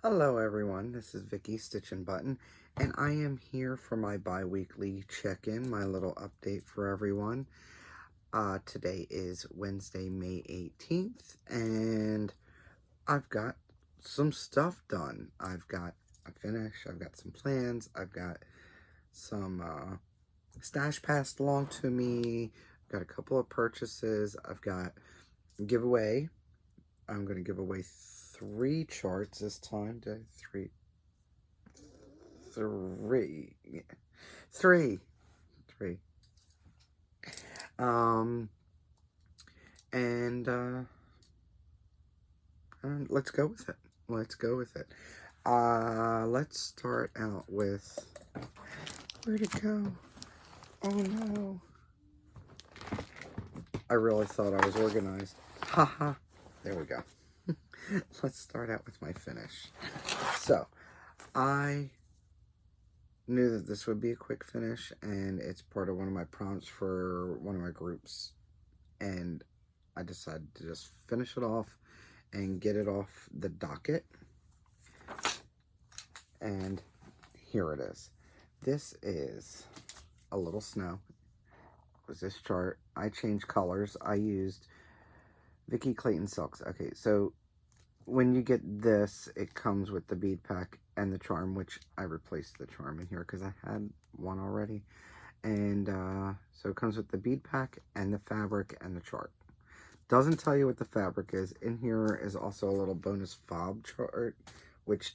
Hello everyone, this is Vicky StitchNButton, and I am here for my bi-weekly check-in, my little update for everyone. Today is Wednesday, May 18th, and I've got some stuff done. I've got a finish, I've got some plans, I've got some stash passed along to me, I've got a couple of purchases, I've got a giveaway. I'm going to give away 3 charts this time. Three. And let's go with it. Let's start out with, where'd it go? Oh no. I really thought I was organized. Haha. There we go. Let's start out with my finish. So, I knew that this would be a quick finish, and it's part of one of my prompts for one of my groups, and I decided to just finish it off and get it off the docket. And here it is. This is a little snow. It was this chart. I changed colors. I used Vicky Clayton Silks. Okay, so when you get this, it comes with the bead pack and the charm, which I replaced the charm in here because I had one already. And so it comes with the bead pack and the fabric and the chart. Doesn't tell you what the fabric is. In here is also a little bonus fob chart, which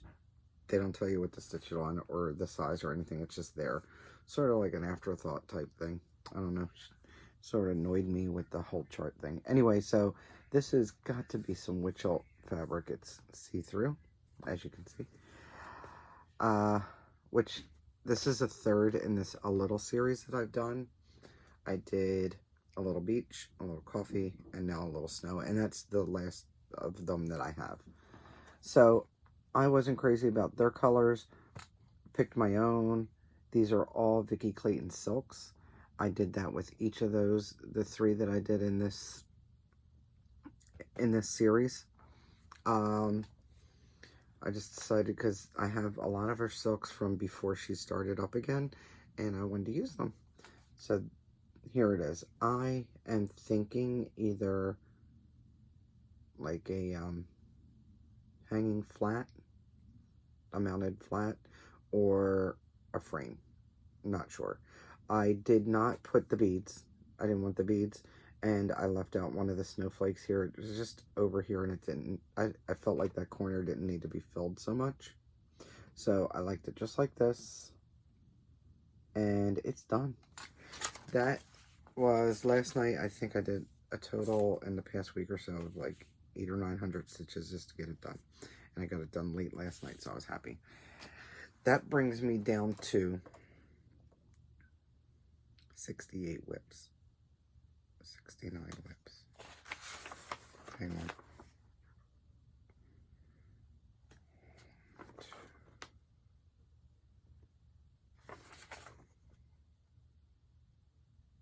they don't tell you what to stitch it on or the size or anything. It's just there. Sort of like an afterthought type thing. I don't know. Sort of annoyed me with the whole chart thing. Anyway, so this has got to be some Witchelt fabric. It's see-through, as you can see. Which this is a third in this a little series that I've done. I did a little beach, a little coffee, and now a little snow, and that's the last of them that I have. So I wasn't crazy about their colors. Picked my own. These are all Vicky Clayton Silks. I did that with each of those, the 3 that I did in this series. I just decided because I have a lot of her silks from before she started up again, and I wanted to use them. So here it is. I am thinking either like a hanging flat, a mounted flat, or a frame. Not sure. I did not put the beads. I didn't want the beads. And I left out one of the snowflakes here. It was just over here, and it didn't, I felt like that corner didn't need to be filled so much. So I liked it just like this. And it's done. That was last night. I think I did a total in the past week or so of like 800 or 900 stitches just to get it done. And I got it done late last night, so I was happy. That brings me down to 68 whips. 69 whips. Hang on.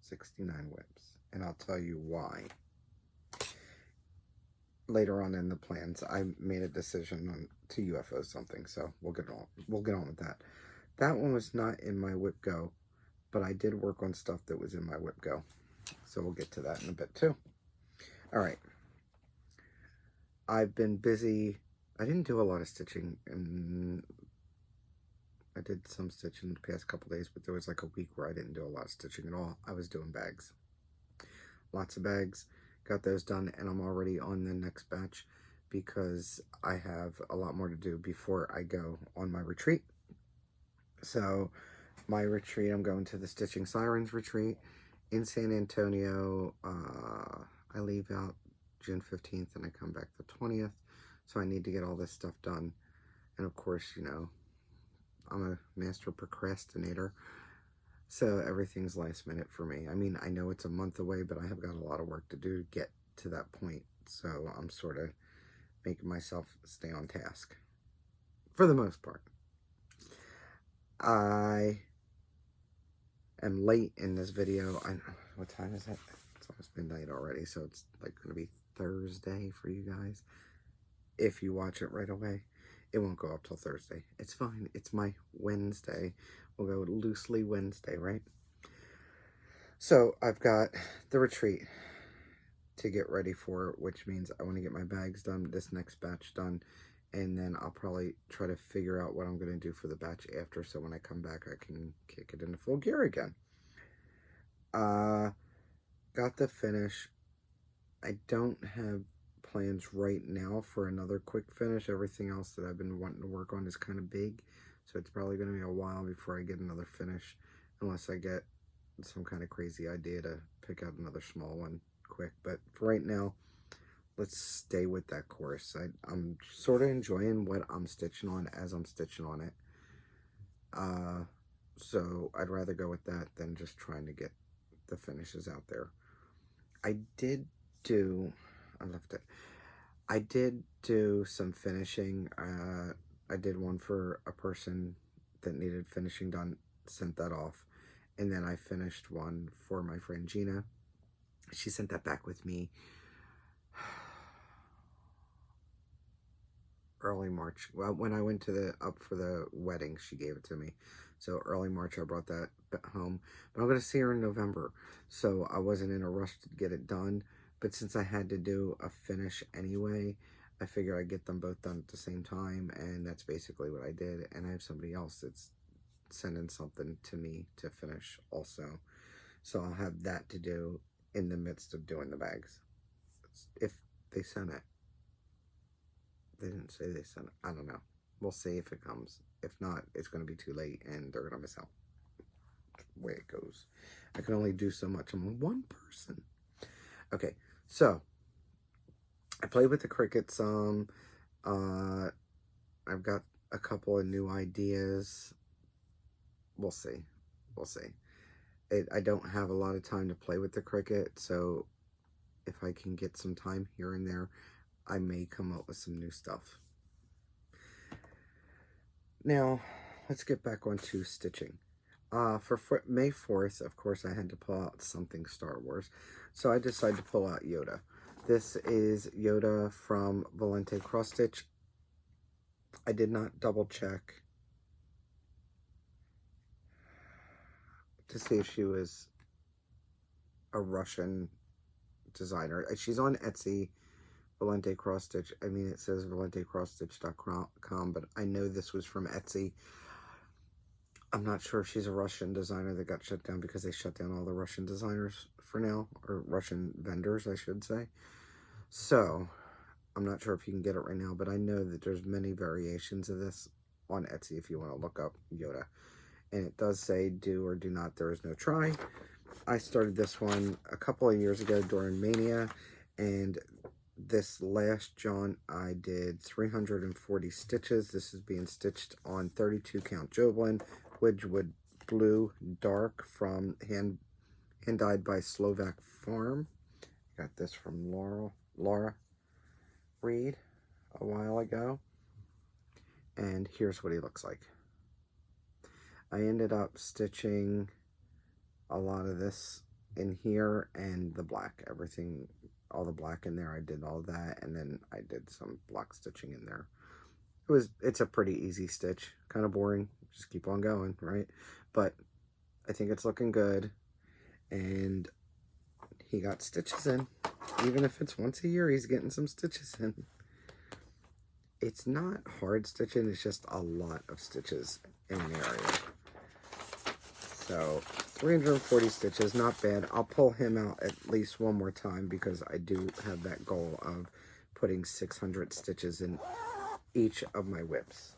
$69 whips, and I'll tell you why. Later on in the plans, I made a decision on to UFO something, so we'll get on with that. That one was not in my whip go, but I did work on stuff that was in my whip go. So we'll get to that in a bit too. All right. I've been busy. I didn't do a lot of stitching, and I did some stitching the past couple days, but there was like a week where I didn't do a lot of stitching at all. I was doing bags. Lots of bags. Got those done, and I'm already on the next batch because I have a lot more to do before I go on my retreat. So my retreat, I'm going to the Stitching Sirens retreat in San Antonio. I leave out June 15th and I come back the 20th. So I need to get all this stuff done. And of course, you know, I'm a master procrastinator. So everything's last minute for me. I mean, I know it's a month away, but I have got a lot of work to do to get to that point. So I'm sort of making myself stay on task for the most part. I am late in this video. What time is it? It's almost midnight already, so it's like going to be Thursday for you guys if you watch it right away. it won't go up till Thursday. It's fine. It's my Wednesday. We'll go loosely Wednesday, right? So I've got the retreat to get ready for, which means I want to get my bags done, this next batch done, and then I'll probably try to figure out what I'm going to do for the batch after, so when I come back I can kick it into full gear again. Got the finish. I don't have plans right now for another quick finish. Everything else that I've been wanting to work on is kind of big, so it's probably going to be a while before I get another finish, unless I get some kind of crazy idea to pick out another small one quick. But for right now, let's stay with that course. I'm sort of enjoying what I'm stitching on as I'm stitching on it. So I'd rather go with that than just trying to get the finishes out there. I did do some finishing. I did one for a person that needed finishing done, sent that off. And then I finished one for my friend Gina. She sent that back with me early March. Well, when I went to up for the wedding, she gave it to me. So early March, I brought that home. But I'm going to see her in November. So I wasn't in a rush to get it done. But since I had to do a finish anyway, I figured I'd get them both done at the same time. And that's basically what I did. And I have somebody else that's sending something to me to finish also. So I'll have that to do in the midst of doing the bags. If they send it. They didn't say they sent it. I don't know. We'll see if it comes. If not, it's going to be too late and they're going to miss out. The way it goes. I can only do so much. I'm one person. Okay, so I played with the Cricut some. I've got a couple of new ideas. We'll see. We'll see. I don't have a lot of time to play with the Cricut, so if I can get some time here and there, I may come up with some new stuff. Now, let's get back onto stitching. For May 4th, of course, I had to pull out something Star Wars, so I decided to pull out Yoda. This is Yoda from Valente Cross Stitch. I did not double check to see if she was a Russian designer. She's on Etsy, Valente Cross Stitch. I mean, it says valentecrossstitch.com, but I know this was from Etsy. I'm not sure if she's a Russian designer that got shut down because they shut down all the Russian designers for now, or Russian vendors, I should say. So, I'm not sure if you can get it right now, but I know that there's many variations of this on Etsy if you want to look up Yoda. And it does say do or do not, there is no try. I started this one a couple of years ago during Mania, and this last jaunt I did 340 stitches. This is being stitched on 32 count Joblin Wedgwood Blue Dark from hand dyed by Slovak Farm. Got this from Laura Reed a while ago, and here's what he looks like. I ended up stitching a lot of this in here and the black, everything, all the black in there. I did all that, and then I did some block stitching in there. It's a pretty easy stitch, kind of boring, just keep on going, right? But I think it's looking good, and he got stitches in. Even if it's once a year, he's getting some stitches in. It's not hard stitching, it's just a lot of stitches in an area. So 340 stitches, not bad. I'll pull him out at least one more time because I do have that goal of putting 600 stitches in each of my whips.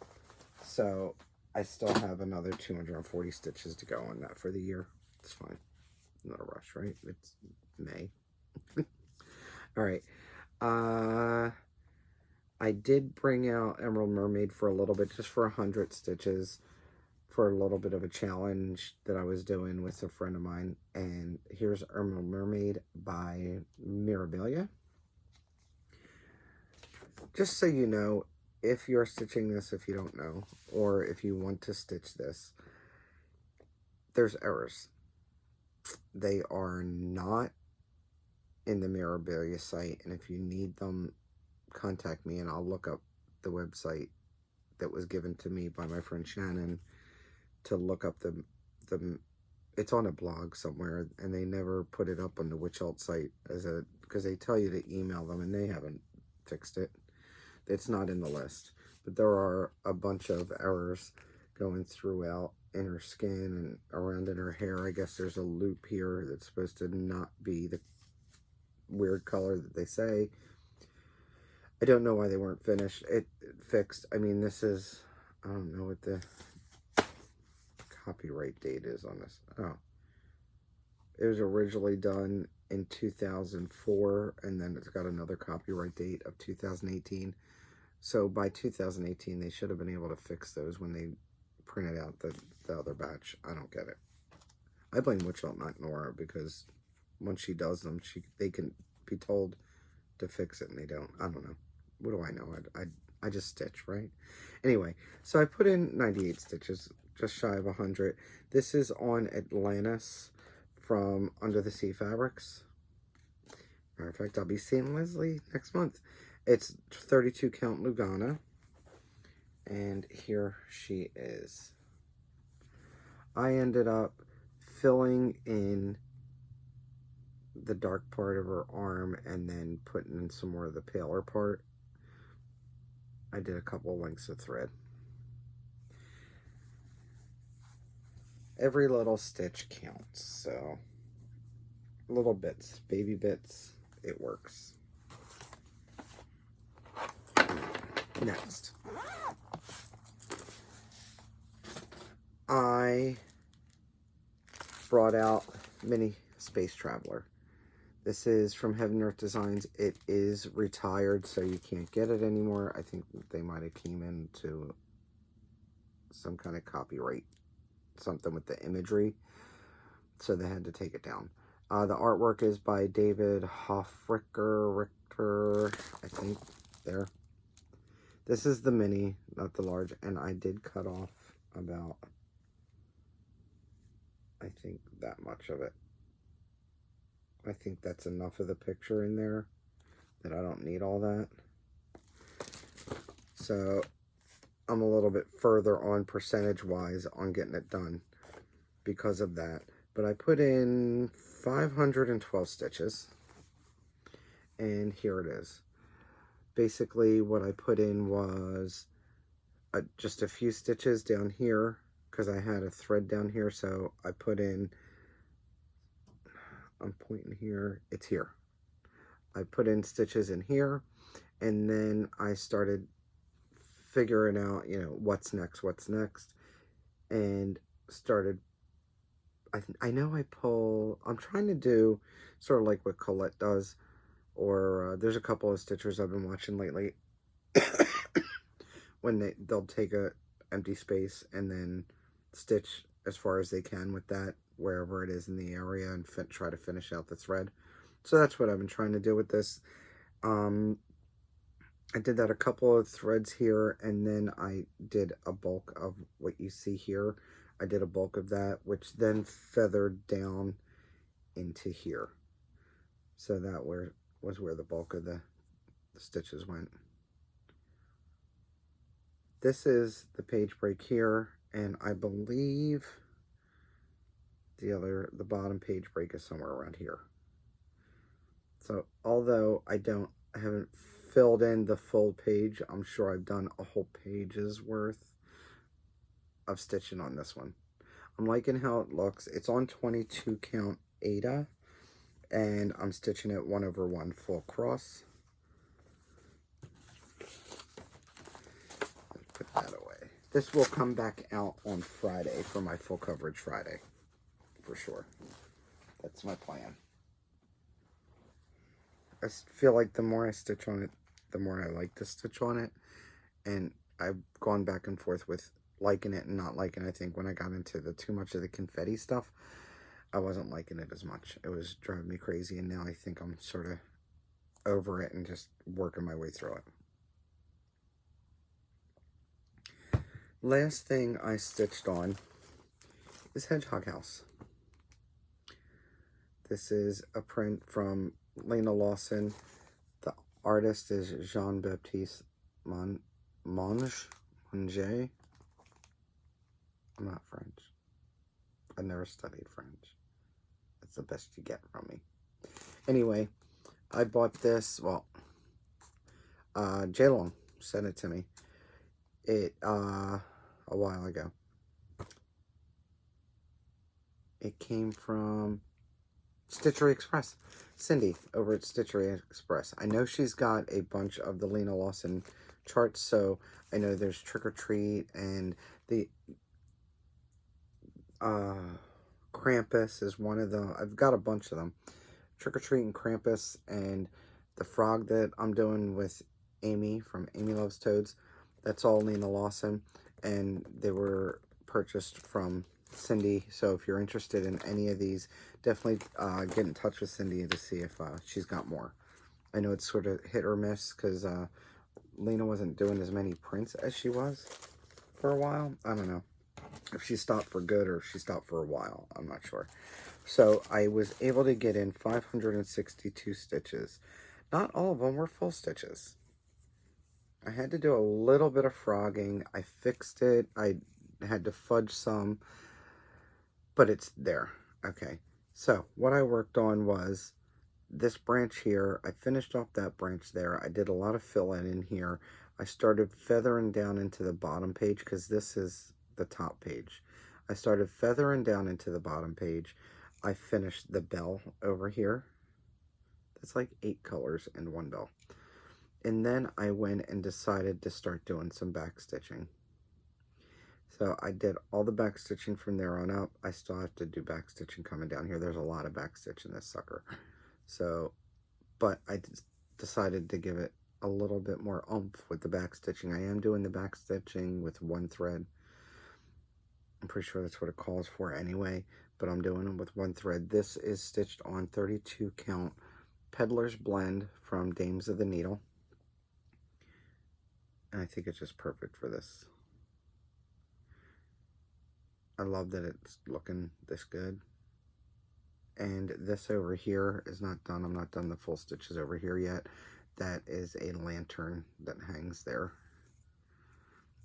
So I still have another 240 stitches to go on that for the year. It's fine. Not a rush, right? It's May. All right. I did bring out Emerald Mermaid for a little bit, just for 100 stitches, for a little bit of a challenge that I was doing with a friend of mine. And here's Emerald Mermaid by Mirabilia. Just so you know, if you're stitching this, if you don't know, or if you want to stitch this, there's errors. They are not in the Mirabilia site, and if you need them, contact me and I'll look up the website that was given to me by my friend Shannon to look up the it's on a blog somewhere, and they never put it up on the Witch Alt site because they tell you to email them, and they haven't fixed it. It's not in the list, but there are a bunch of errors going throughout in her skin and around in her hair. I guess there's a loop here that's supposed to not be the weird color that they say. I don't know why they weren't finished. It fixed. I mean, this is, I don't know what the copyright date is on this. Oh, it was originally done in 2004, and then it's got another copyright date of 2018. So by 2018, they should have been able to fix those when they printed out the other batch. I don't get it. I blame Witch Alt, not Nora, because once she does them, they can be told to fix it, and they don't. I don't know. What do I know? I just stitch, right? Anyway, so I put in 98 stitches, just shy of 100. This is on Atlantis from Under the Sea Fabrics. Matter of fact, I'll be seeing Leslie next month. It's 32 count Lugana, and here she is. I ended up filling in the dark part of her arm and then putting in some more of the paler part. I did a couple of lengths of thread. Every little stitch counts, so little bits, baby bits, it works. Next, I brought out Mini Space Traveler. This is from Heaven and Earth Designs. It is retired, so you can't get it anymore. I think they might have came into some kind of copyright, something with the imagery, so they had to take it down. The artwork is by David Richter, I think, there. This is the mini, not the large, and I did cut off about, I think, that much of it. I think that's enough of the picture in there that I don't need all that. So I'm a little bit further on percentage-wise on getting it done because of that. But I put in 512 stitches, and here it is. Basically, what I put in was just a few stitches down here because I had a thread down here, so I put in, I'm pointing here, it's here. I put in stitches in here, and then I started figuring out, you know, what's next, and started, I know I pull, I'm trying to do sort of like what Colette does, or there's a couple of stitchers I've been watching lately when they'll take a empty space and then stitch as far as they can with that wherever it is in the area and try to finish out the thread. So that's what I've been trying to do with this. I did that a couple of threads here, and then I did a bulk of what you see here. I did a bulk of that, which then feathered down into here. So that was where the bulk of the stitches went. This is the page break here, and I believe the bottom page break is somewhere around here. So although I haven't filled in the full page, I'm sure I've done a whole page's worth of stitching on this one. I'm liking how it looks. It's on 22 count Aida, and I'm stitching it 1/1 full cross. Put that away. This will come back out on Friday for my full coverage Friday, for sure. That's my plan. I feel like the more I stitch on it, the more I like to stitch on it, and I've gone back and forth with liking it and not liking it. I think when I got into too much of the confetti stuff, I wasn't liking it as much. It was driving me crazy, and now I think I'm sort of over it and just working my way through it. Last thing I stitched on is Hedgehog House. This is a print from Lena Lawson. The artist is Jean-Baptiste Monge. Unge. I'm not French. I've never studied French. That's the best you get from me. Anyway, I bought this, well, J-Long sent it to me. A while ago. It came from Stitchery Express. Cindy over at Stitchery Express. I know she's got a bunch of the Lena Lawson charts, so I know there's Trick or Treat and the Krampus is one of them. I've got a bunch of them. Trick or Treat and Krampus, and the frog that I'm doing with Amy from Amy Loves Toads. That's all Lena Lawson, and they were purchased from Cindy. So if you're interested in any of these, definitely get in touch with Cindy to see if she's got more. I know it's sort of hit or miss because Lena wasn't doing as many prints as she was for a while. I don't know if she stopped for good or if she stopped for a while. I'm not sure. So I was able to get in 562 stitches. Not all of them were full stitches. I had to do a little bit of frogging. I fixed it. I had to fudge some, but it's there. Okay, so what I worked on was this branch here. I finished off that branch there. I did a lot of fill-in in here. I started feathering down into the bottom page because this is the top page. I started feathering down into the bottom page. I finished the bell over here. That's like 8 colors in one bell. And then I went and decided to start doing some back stitching. So I did all the back stitching from there on up. I still have to do back stitching coming down here. There's a lot of back stitch in this sucker. So, but I decided to give it a little bit more oomph with the back stitching. I am doing the back stitching with one thread. I'm pretty sure that's what it calls for anyway, but I'm doing it with one thread. This is stitched on 32 count Peddler's Blend from Dames of the Needle. And I think it's just perfect for this. I love that it's looking this good. And this over here is not done. I'm not done the full stitches over here yet. That is a lantern that hangs there.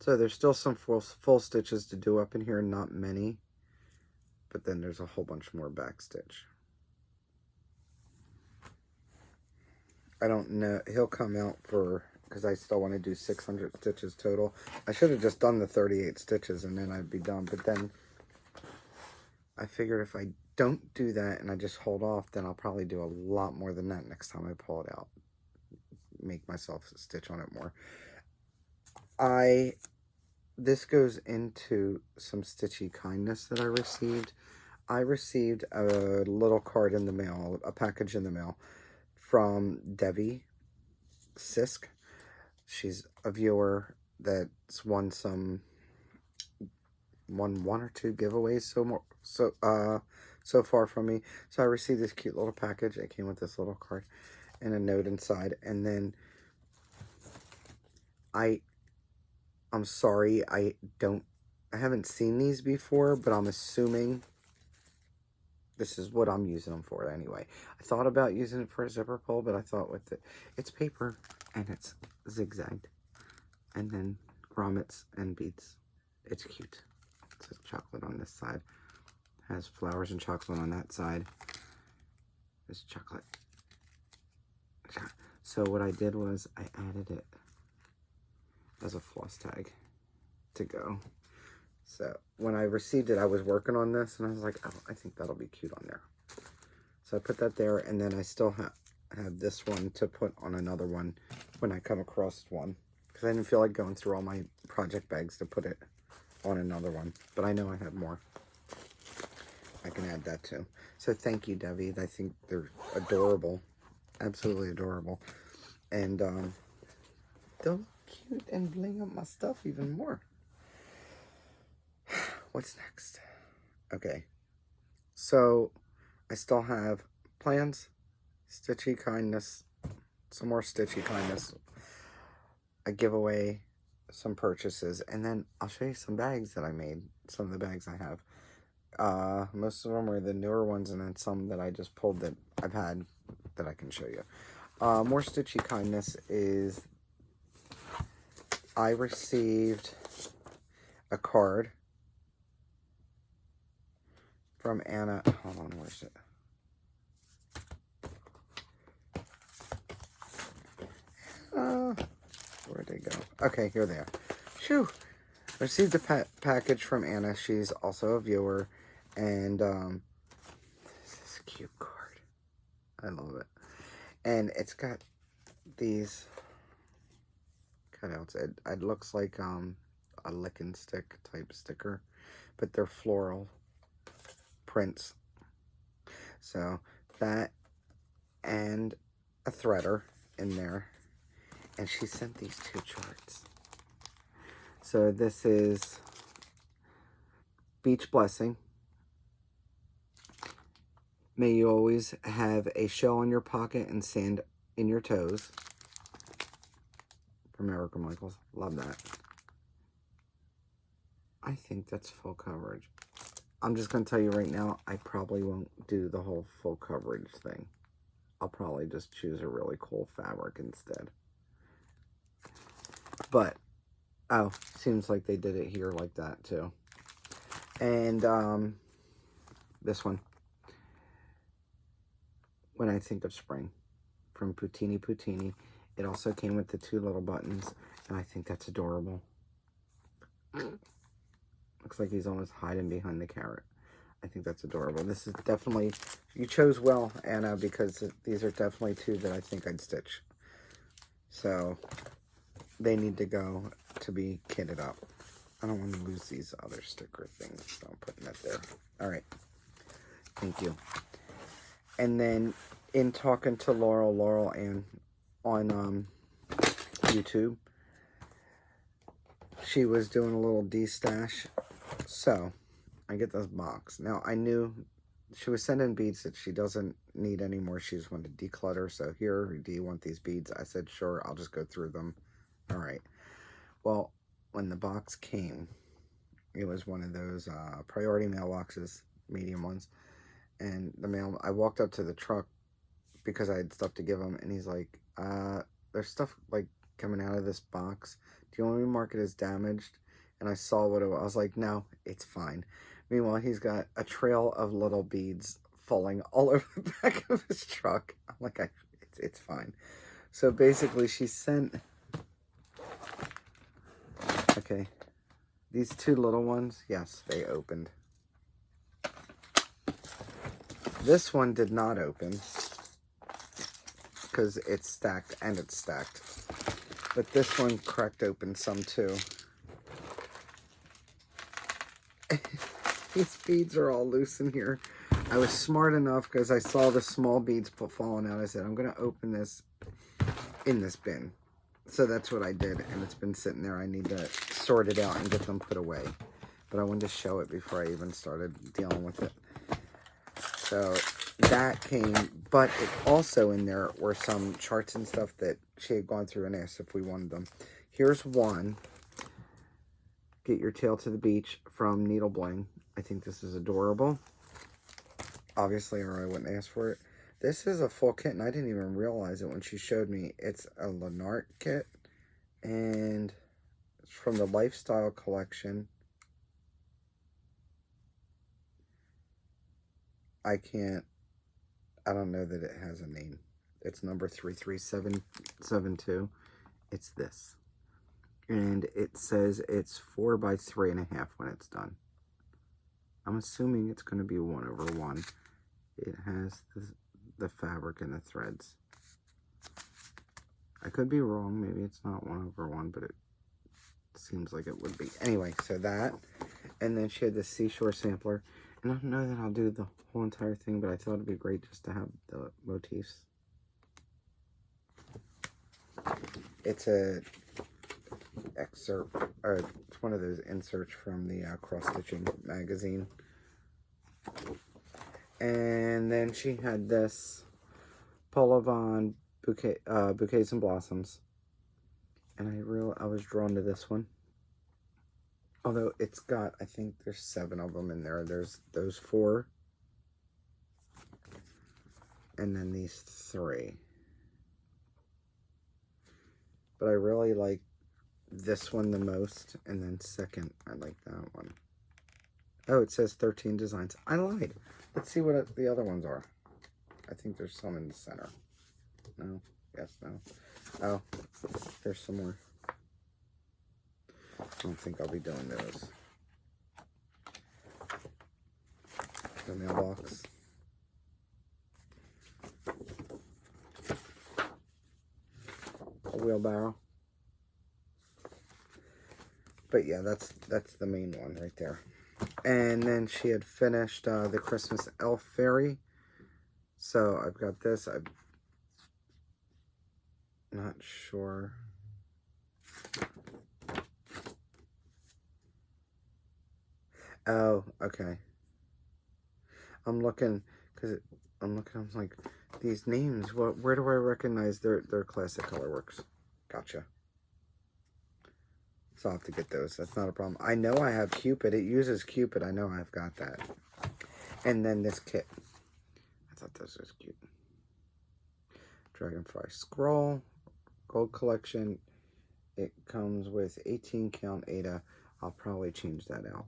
So there's still some full stitches to do up in here, not many. But then there's a whole bunch more back stitch. I don't know. He'll come out for, because I still want to do 600 stitches total. I should have just done the 38 stitches and then I'd be done. But then I figured if I don't do that and I just hold off, then I'll probably do a lot more than that next time I pull it out. Make myself stitch on it more. This goes into some stitchy kindness that I received. I received a little card in the mail, a package in the mail from Debbie Sisk. She's a viewer that's won one or two giveaways so far from me. So I received this cute little package. It came with this little card and a note inside. And then I'm sorry, I haven't seen these before, but I'm assuming this is what I'm using them for anyway. I thought about using it for a zipper pull, but I thought with it's paper and it's zigzagged. And then grommets and beads. It's cute. It says chocolate on this side. Has flowers and chocolate on that side. There's chocolate. So what I did was I added it as a floss tag to go. So when I received it, I was working on this and I was like, oh, I think that'll be cute on there. So I put that there, and then I still have this one to put on another one when I come across one, because I didn't feel like going through all my project bags to put it on another one, but I know I have more. I can add that too. So thank you, Debbie. I think they're adorable, absolutely adorable, and they'll look cute and bling up my stuff even more. What's next? Okay, so I still have plans, stitchy kindness, some more stitchy kindness, a giveaway, some purchases, and then I'll show you some bags that I made, some of the bags I have. Most of them are the newer ones, and then some that I just pulled that I've had that I can show you. More stitchy kindness is I received a card from Anna. Hold on, where's it? Where'd they go? Okay, here they are. Phew. Received a package from Anna. She's also a viewer. And this is a cute card. I love it. And it's got these cutouts. It looks like a lick and stick type sticker, but they're floral prints. So that and a threader in there. And she sent these 2 charts. So this is Beach Blessing. May you always have a shell in your pocket and sand in your toes. From Erica Michaels. Love that. I think that's full coverage. I'm just going to tell you right now, I probably won't do the whole full coverage thing. I'll probably just choose a really cool fabric instead. But, oh, seems like they did it here like that too. And this one, When I Think of Spring, from Putini Putini. It also came with the 2 little buttons, and I think that's adorable. Looks like he's almost hiding behind the carrot. I think that's adorable. This is definitely, you chose well, Anna, because these are definitely 2 that I think I'd stitch. So they need to go to be kitted up. I don't want to lose these other sticker things, so I'm putting that there. All right. Thank you. And then in talking to Laurel Ann on YouTube, she was doing a little de-stash. So I get this box. Now I knew she was sending beads that she doesn't need anymore. She just wanted to declutter. So here, do you want these beads? I said, sure, I'll just go through them. All right. Well, when the box came, it was one of those priority mailboxes, medium ones. And I walked up to the truck because I had stuff to give him. And he's like, there's stuff like coming out of this box. Do you want me to mark it as damaged? And I saw what it was. I was like, no, it's fine. Meanwhile, he's got a trail of little beads falling all over the back of his truck. I'm like, it's fine. So basically, she sent, okay, these 2 little ones, yes, they opened. This one did not open because it's stacked, and it's stacked. But this one cracked open some too. These beads are all loose in here. I was smart enough because I saw the small beads falling out. I said, I'm going to open this in this bin. So that's what I did, and it's been sitting there. I need to sort it out and get them put away. But I wanted to show it before I even started dealing with it. So that came, but it also in there were some charts and stuff that she had gone through and asked if we wanted them. Here's one. Get Your Tail to the Beach from Needle Bling. I think this is adorable. Obviously, or I wouldn't ask for it. This is a full kit, and I didn't even realize it when she showed me. It's a Lenart kit, and it's from the Lifestyle Collection. I don't know that it has a name. It's number 33772. It's this. And it says it's 4 by 3.5 when it's done. I'm assuming it's going to be 1/1. It has the fabric and the threads. I could be wrong. Maybe it's not 1/1, but it seems like it would be. Anyway, so that. And then she had the Seashore Sampler. And I don't know that I'll do the whole entire thing, but I thought it'd be great just to have the motifs. It's a excerpt, it's one of those inserts from the Cross Stitching magazine. And then she had this Paula Vaughn Bouquets and Blossoms. And I was drawn to this one. Although it's got, I think there's 7 of them in there. There's those 4. And then these 3. But I really like this one the most, and then second, I like that one. Oh, it says 13 designs. I lied. Let's see what the other ones are. I think there's some in the center. No? Yes, no. Oh, there's some more. I don't think I'll be doing those. The mailbox. A wheelbarrow. But yeah, that's the main one right there. And then she had finished the Christmas elf fairy. So I've got this. I'm not sure. Oh, okay. I'm looking, I'm like, these names, where do I recognize their classic colorworks? Gotcha. So I'll have to get those. That's not a problem. I know I have Cupid. It uses Cupid. I know I've got that. And then this kit. I thought this was cute. Dragonfly Scroll. Gold Collection. It comes with 18 count Ada. I'll probably change that out.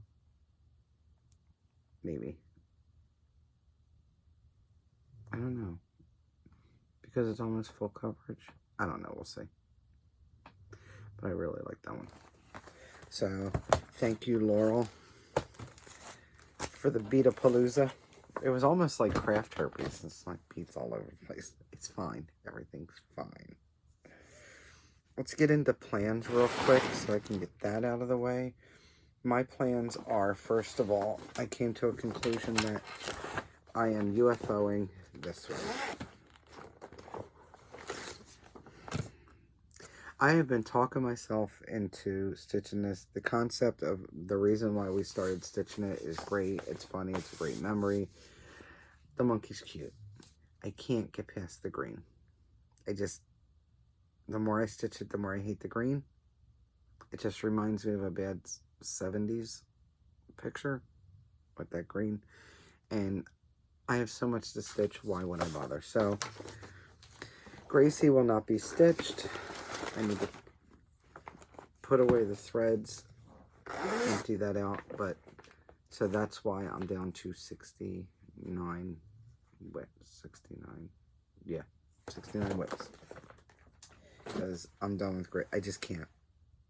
Maybe. I don't know. Because it's almost full coverage. I don't know. We'll see. But I really like that one. So, thank you, Laurel, for the Beatapalooza. It was almost like craft herpes. It's like beads all over the place. It's fine. Everything's fine. Let's get into plans real quick so I can get that out of the way. My plans are, first of all, I came to a conclusion that I am UFOing this one. I have been talking myself into stitching this. The concept of the reason why we started stitching it is great. It's funny. It's a great memory. The monkey's cute. I can't get past the green. The more I stitch it, the more I hate the green. It just reminds me of a bad 70s picture with that green. And I have so much to stitch. Why would I bother? So, Gracie will not be stitched. I need to put away the threads, empty that out, but so that's why I'm down to 69 widths. 69, yeah, 69 widths. Because I'm done with gray. I just can't.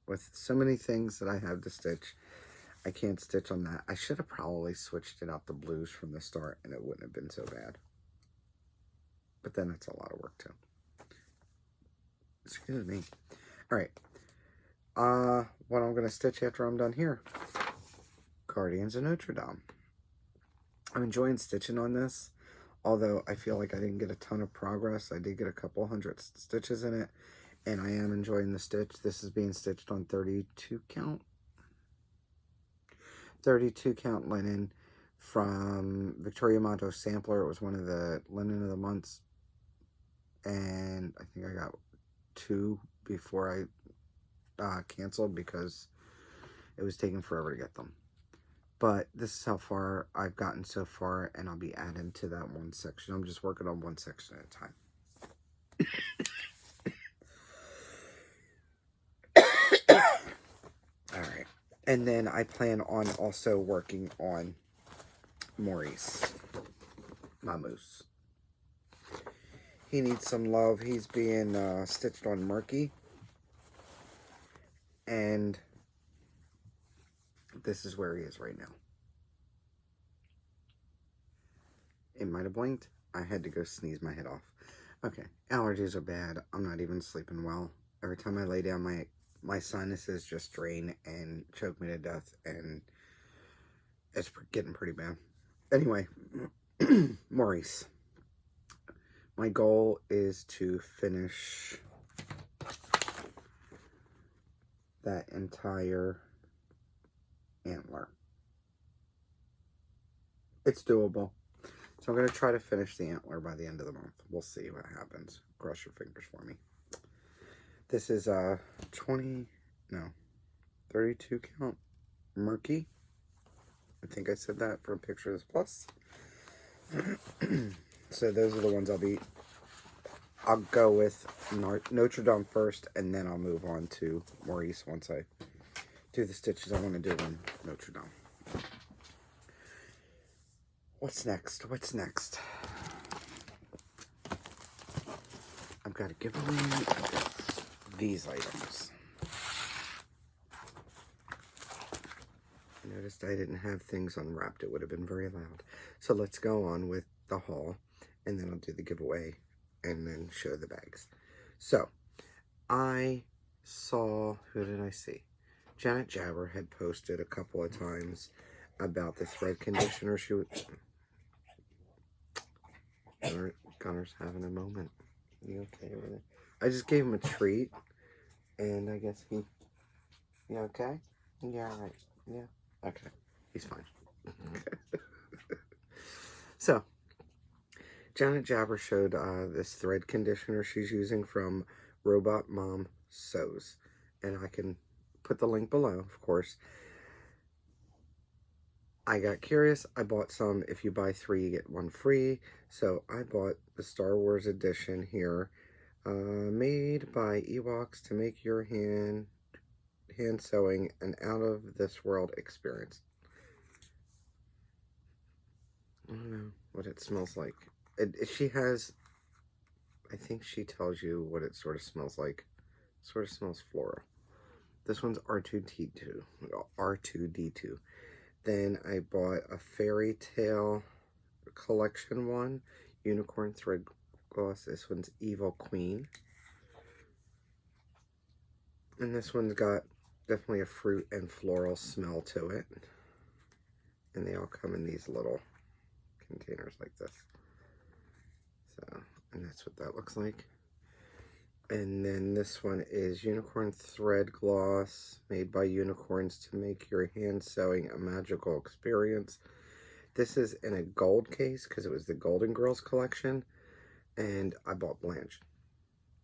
With so many things that I have to stitch, I can't stitch on that. I should have probably switched it out the blues from the start, and it wouldn't have been so bad. But then it's a lot of work too. Excuse me. All right. What I'm going to stitch after I'm done here. Guardians of Notre Dame. I'm enjoying stitching on this. Although I feel like I didn't get a ton of progress. I did get a couple hundred stitches in it. And I am enjoying the stitch. This is being stitched on 32 count. 32 count linen from Victoria Monto Sampler. It was one of the linen of the months. And I think I got 2 before I canceled because it was taking forever to get them. But this is how far I've gotten so far, and I'll be adding to that one section. I'm just working on one section at a time. Alright. And then I plan on also working on Maurice, my moose. He needs some love. He's being stitched on Murky. And this is where he is right now. It might have blinked. I had to go sneeze my head off. Okay, allergies are bad. I'm not even sleeping well. Every time I lay down, my sinuses just drain and choke me to death. And it's getting pretty bad. Anyway, Maurice. My goal is to finish that entire antler. It's doable. So I'm going to try to finish the antler by the end of the month. We'll see what happens. Cross your fingers for me. This is 32 count Murky. I think I said that for Pictures Plus. So those are the ones I'll be I'll go with Notre Dame first, and then I'll move on to Maurice once I do the stitches I want to do on Notre Dame. What's next? What's next? I've got to give away these items. I noticed I didn't have things unwrapped. It would have been very loud. So let's go on with the haul, and then I'll do the giveaway and then show the bags. So I saw, who did I see? Janet Jabber had posted a couple of times about the thread conditioner. She would... Gunner's having a moment. You okay over there? I just gave him a treat, and I guess he... You okay? Yeah, all right. Yeah. Okay. He's fine. So, Janet Jabber showed this thread conditioner she's using from Robot Mom Sews. And I can put the link below, of course. I got curious. I bought some. If you buy 3, you get 1 free. So I bought the Star Wars edition here. Made by Ewoks to make your hand sewing an out-of-this-world experience. I don't know what it smells like. She has, I think she tells you what it sort of smells like. It sort of smells floral. This one's R2D2. R2D2. Then I bought a Fairy Tale collection one. Unicorn thread gloss. This one's Evil Queen. And this one's got definitely a fruit and floral smell to it. And they all come in these little containers like this. So, and that's what that looks like. And then this one is Unicorn Thread Gloss, made by unicorns to make your hand sewing a magical experience. This is in a gold case because it was the Golden Girls collection. And I bought Blanche.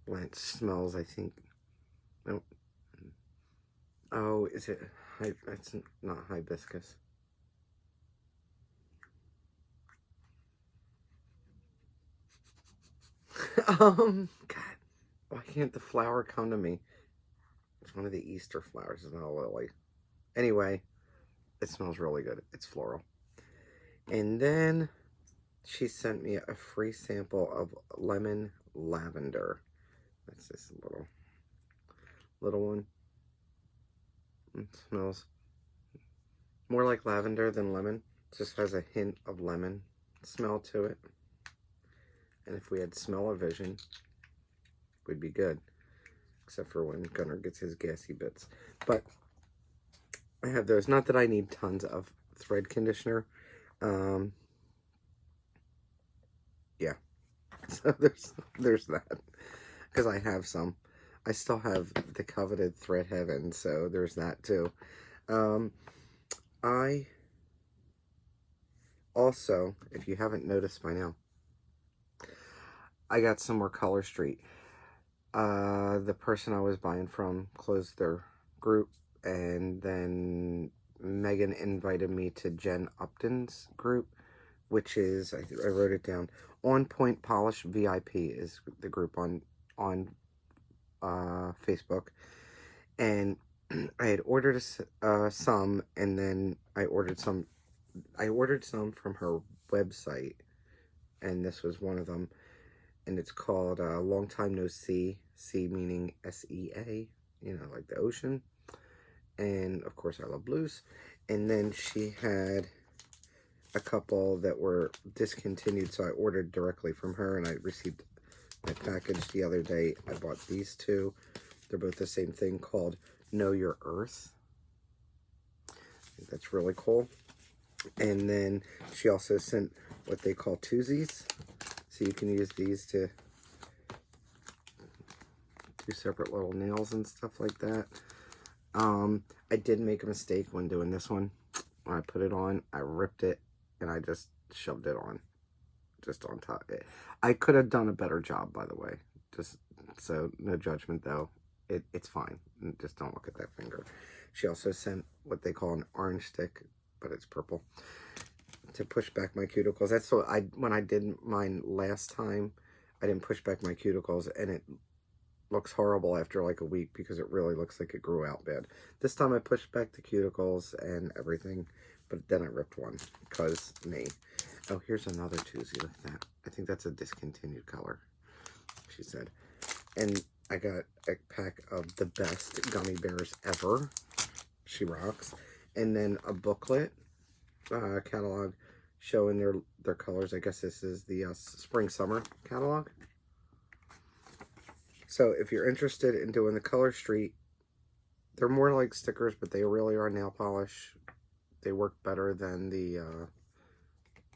Blanche smells, I think, oh, is it, it's not hibiscus. God, why can't the flower come to me? It's one of the Easter flowers, it's not a lily. Anyway, it smells really good. It's floral. And then she sent me a free sample of lemon lavender. That's this little one. It smells more like lavender than lemon. It just has a hint of lemon smell to it. And if we had smell-o-vision, we'd be good. Except for when Gunner gets his gassy bits. But I have those. Not that I need tons of thread conditioner. Yeah. So there's that. Because I have some. I still have the coveted Thread Heaven, so there's that too. I also, if you haven't noticed by now, I got some more Color Street. The person I was buying from closed their group, and then Megan invited me to Jen Upton's group, which is, I wrote it down, On Point Polish VIP is the group on Facebook. And I had ordered some, and then I ordered some from her website, and this was one of them. And it's called Long Time No See, sea meaning S-E-A, you know, like the ocean. And, of course, I love blues. And then she had a couple that were discontinued, so I ordered directly from her, and I received my package the other day. I bought these two. They're both the same thing, called Know Your Earth. I think that's really cool. And then she also sent what they call twosies. So you can use these to do separate little nails and stuff like that. I did make a mistake when doing this one. When I put it on, I ripped it and I just shoved it on. Just on top. I could have done a better job, by the way. Just so no judgment though. It's fine. Just don't look at that finger. She also sent what they call an orange stick, but it's purple, to push back my cuticles. That's what when I did mine last time, I didn't push back my cuticles, and it looks horrible after like a week because it really looks like it grew out bad. This time I pushed back the cuticles and everything, but then I ripped one because me. Oh, here's another Tuesday. Look at that. I think that's a discontinued color, she said. And I got a pack of the best gummy bears ever. She rocks. And then a booklet catalog showing their colors. I guess this is the spring summer catalog. So if you're interested in doing the color street, they're more like stickers, but they really are nail polish. They work better than the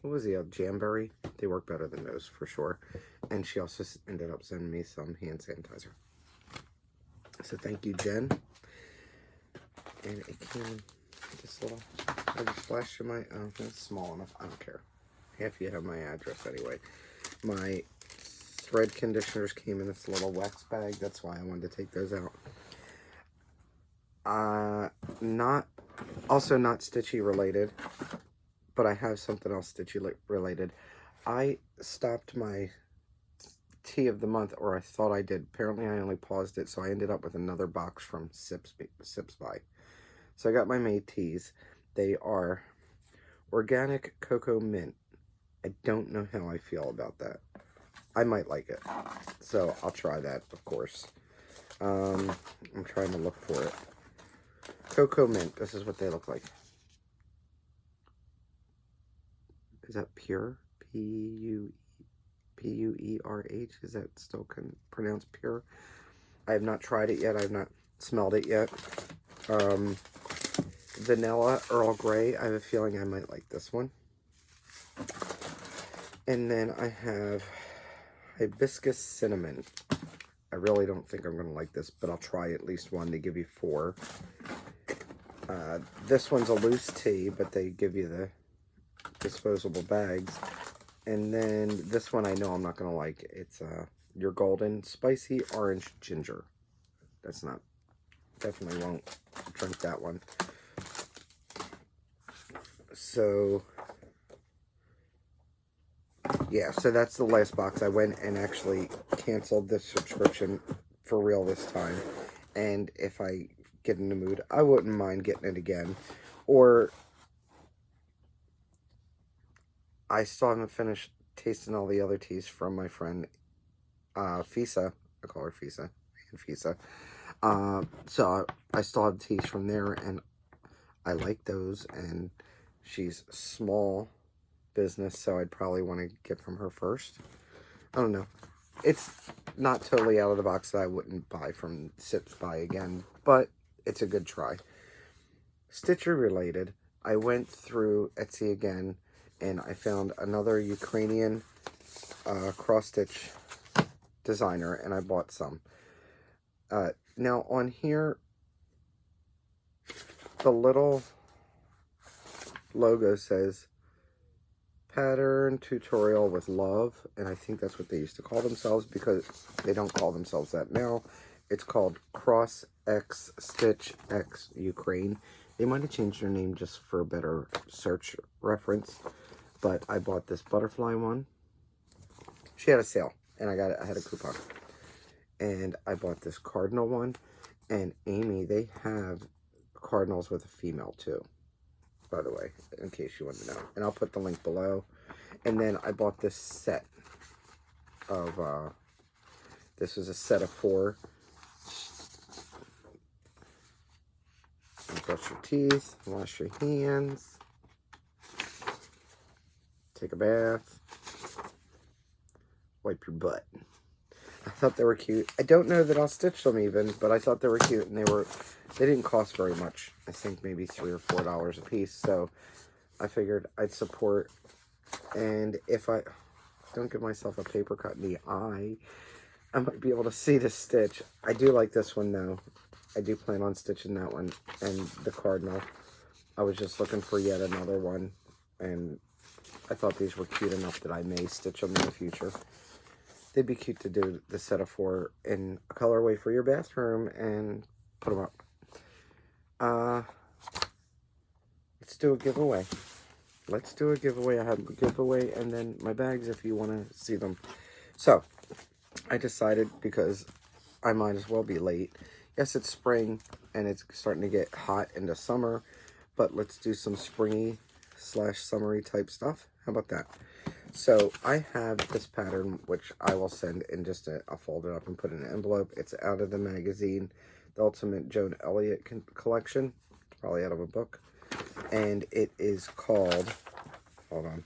what was the Jamberry? They work better than those for sure. And she also ended up sending me some hand sanitizer. So thank you, Jen. And it came this little, I just flashed you my, oh, that's small enough. I don't care. Half you have my address anyway. My thread conditioners came in this little wax bag. That's why I wanted to take those out. Also not Stitchy related, but I have something else Stitchy related. I stopped my tea of the month, or I thought I did. Apparently I only paused it, so I ended up with another box from Sips By. So I got my May teas. They are organic cocoa mint. I don't know how I feel about that. I might like it, so I'll try that, of course. I'm trying to look for it. Cocoa mint, this is what they look like. Is that pure? P-U-E-R-H? Is that still pronounced pure? I have not tried it yet. I have not smelled it yet. Vanilla Earl Grey. I have a feeling I might like this one. And then I have hibiscus cinnamon. I really don't think I'm going to like this, but I'll try at least one. They give you 4. This one's a loose tea, but they give you the disposable bags. And then this one I know I'm not going to like. It's your golden spicy orange ginger. That's not, definitely won't drink that one. So yeah, so that's the last box. I went and actually canceled the subscription for real this time. And if I get in the mood, I wouldn't mind getting it again. Or I still haven't finished tasting all the other teas from my friend Fisa. I call her Fisa. And Fisa. So I still have teas from there, and I like those. And she's small business, so I'd probably want to get from her first. I don't know. It's not totally out of the box that I wouldn't buy from Sips By again, but it's a good try. Stitchery related, I went through Etsy again, and I found another Ukrainian cross-stitch designer, and I bought some. Now on here, the little logo says pattern tutorial with love, and I think that's what they used to call themselves, because they don't call themselves that now. It's called Cross X Stitch X Ukraine. They might have changed their name just for a better search reference, but I bought this butterfly one. She had a sale, and I had a coupon, and I bought this cardinal one. And Amy, they have cardinals with a female too, by the way, in case you want to know. And I'll put the link below. And then I bought this set of, this was a set of 4. Brush your teeth, wash your hands, take a bath, wipe your butt. I thought they were cute. I don't know that I'll stitch them even, but I thought they were cute, and they didn't cost very much. I think maybe $3 or $4 a piece. So I figured I'd support, and if I don't give myself a paper cut in the eye, I might be able to see the stitch. I do like this one though. I do plan on stitching that one and the cardinal. I was just looking for yet another one, and I thought these were cute enough that I may stitch them in the future. They'd be cute to do the set of 4 in a colorway for your bathroom and put them up. Let's do a giveaway. Let's do a giveaway. I have a giveaway, and then my bags if you want to see them. So, I decided, because I might as well be late. Yes, it's spring and it's starting to get hot into summer, but let's do some springy slash summery type stuff. How about that? So I have this pattern, which I will send in just I'll fold it up and put it in an envelope. It's out of the magazine, The Ultimate Joan Elliott Collection. It's probably out of a book. And it is called, hold on,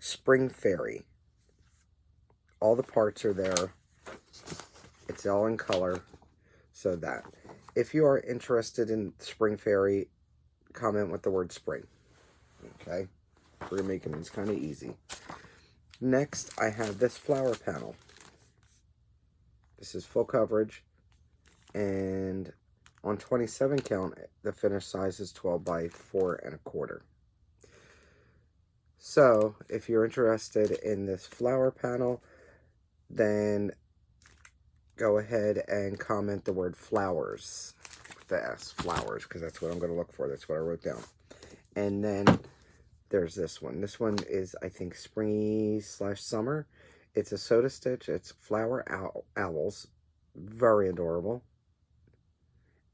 Spring Fairy. All the parts are there. It's all in color. So that, if you are interested in Spring Fairy, comment with the word spring. Okay? We're making this kind of easy. Next, I have this flower panel. This is full coverage, and on 27 count, the finished size is 12 by 4¼ So, if you're interested in this flower panel, then go ahead and comment the word flowers with the S, flowers, because that's what I'm going to look for. That's what I wrote down. And then there's this one. This one is, I think, springy slash summer. It's a soda stitch. It's flower owls. Very adorable.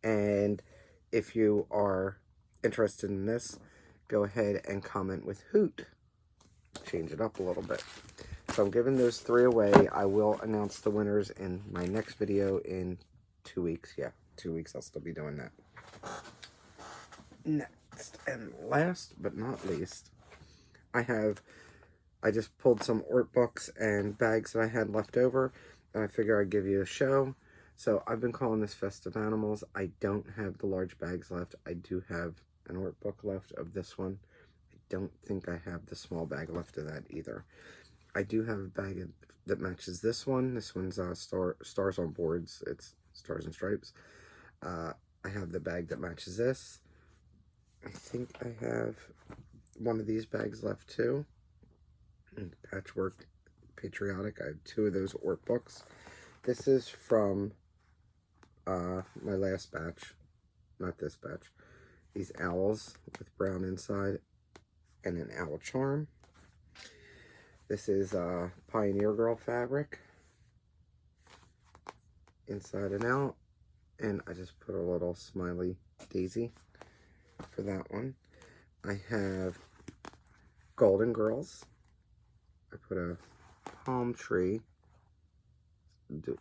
And if you are interested in this, go ahead and comment with hoot. Change it up a little bit. So I'm giving those 3 away. I will announce the winners in my next video in 2 weeks. Yeah, 2 weeks I'll still be doing that. Next and last but not least, I just pulled some art books and bags that I had left over, and I figure I'd give you a show. So I've been calling this Festive Animals. I don't have the large bags left. I do have an art book left of this one. I don't think I have the small bag left of that either. I do have a bag that matches this one. This one's Stars on Boards. It's Stars and Stripes. I have the bag that matches this. I think I have one of these bags left too. And Patchwork Patriotic. I have 2 of those art books. This is from my last batch. Not this batch. These owls with brown inside and an owl charm. This is Pioneer Girl fabric. Inside and out. And I just put a little smiley daisy for that one. I have Golden Girls. I put a palm tree. There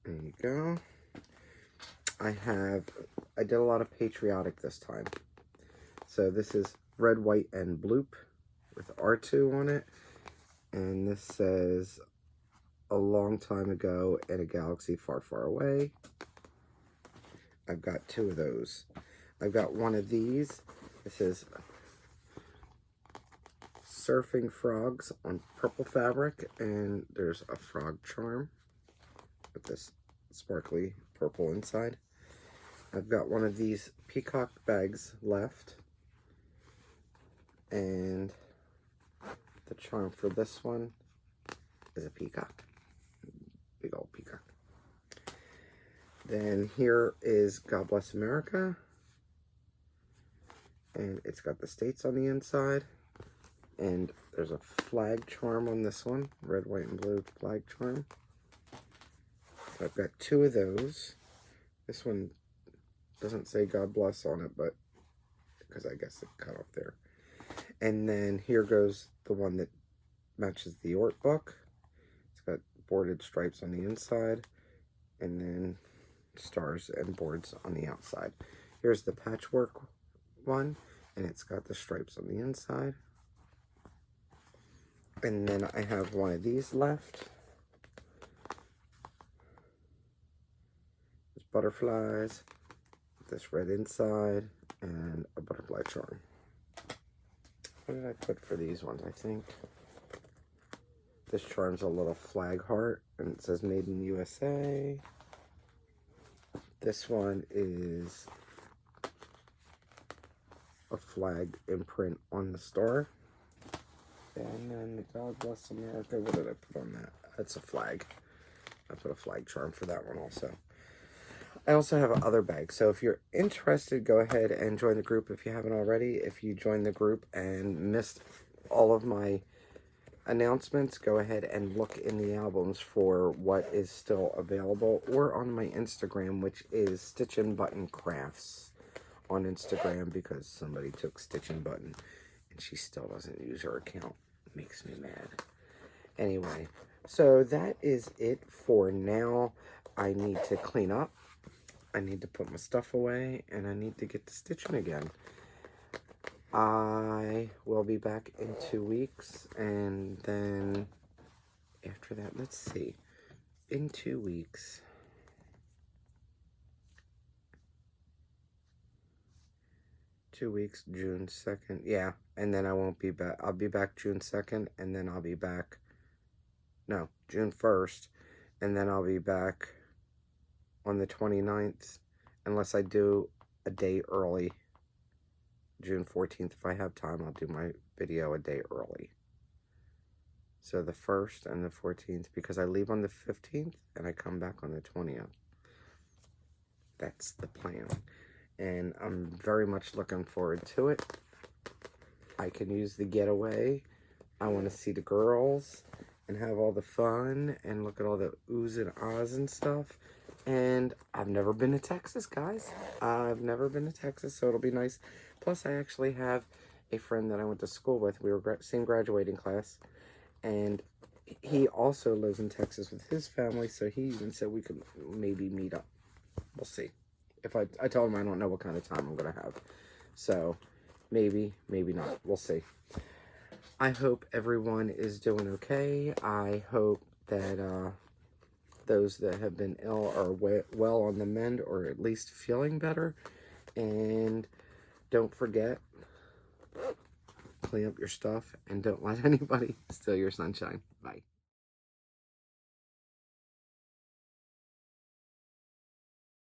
you go. I did a lot of patriotic this time. So this is red, white, and bloop with R2 on it. And this says, a long time ago in a galaxy far, far away. I've got 2 of those. I've got one of these. This is surfing frogs on purple fabric, and there's a frog charm with this sparkly purple inside. I've got one of these peacock bags left, and the charm for this one is a peacock. Big old peacock. Then here is God Bless America, and it's got the states on the inside, and there's a flag charm on this one, red, white, and blue flag charm. So I've got 2 of those. This one doesn't say God Bless on it, but because I guess it cut off there. And then here goes the one that matches the art book. It's got bordered stripes on the inside, and then stars and boards on the outside. Here's the patchwork one, and it's got the stripes on the inside. And then I have one of these left. There's butterflies, this red inside, and a butterfly charm. What did I put for these ones? I think this charm's a little flag heart, and it says Made in USA. This one is a flag imprint on the star. And then the God Bless America, what did I put on that? That's a flag. I put a flag charm for that one also. I also have other bags, so if you're interested, go ahead and join the group if you haven't already. If you join the group and missed all of my announcements, go ahead and look in the albums for what is still available, or on my Instagram, which is StitchNButton Crafts on Instagram, because somebody took StitchNButton and she still doesn't use her account. It makes me mad. Anyway, so that is it for now. I need to clean up. I need to put my stuff away, and I need to get to stitching again. I will be back in 2 weeks, and then after that, let's see. In 2 weeks, June 2nd. Yeah, and then I won't be back. I'll be back June 2nd, and then I'll be back. No, June 1st, and then I'll be back on the 29th, unless I do a day early. June 14th, if I have time, I'll do my video a day early. So the 1st and the 14th, because I leave on the 15th and I come back on the 20th. That's the plan. And I'm very much looking forward to it. I can use the getaway. I want to see the girls and have all the fun and look at all the oohs and ahs and stuff. And I've never been to Texas, guys. I've never been to Texas, so it'll be nice. Plus, I actually have a friend that I went to school with. We were same graduating class. And he also lives in Texas with his family, so he even said we could maybe meet up. We'll see. If I told him I don't know what kind of time I'm going to have. So, maybe, maybe not. We'll see. I hope everyone is doing okay. I hope that those that have been ill are well on the mend, or at least feeling better. And don't forget, clean up your stuff and don't let anybody steal your sunshine. Bye.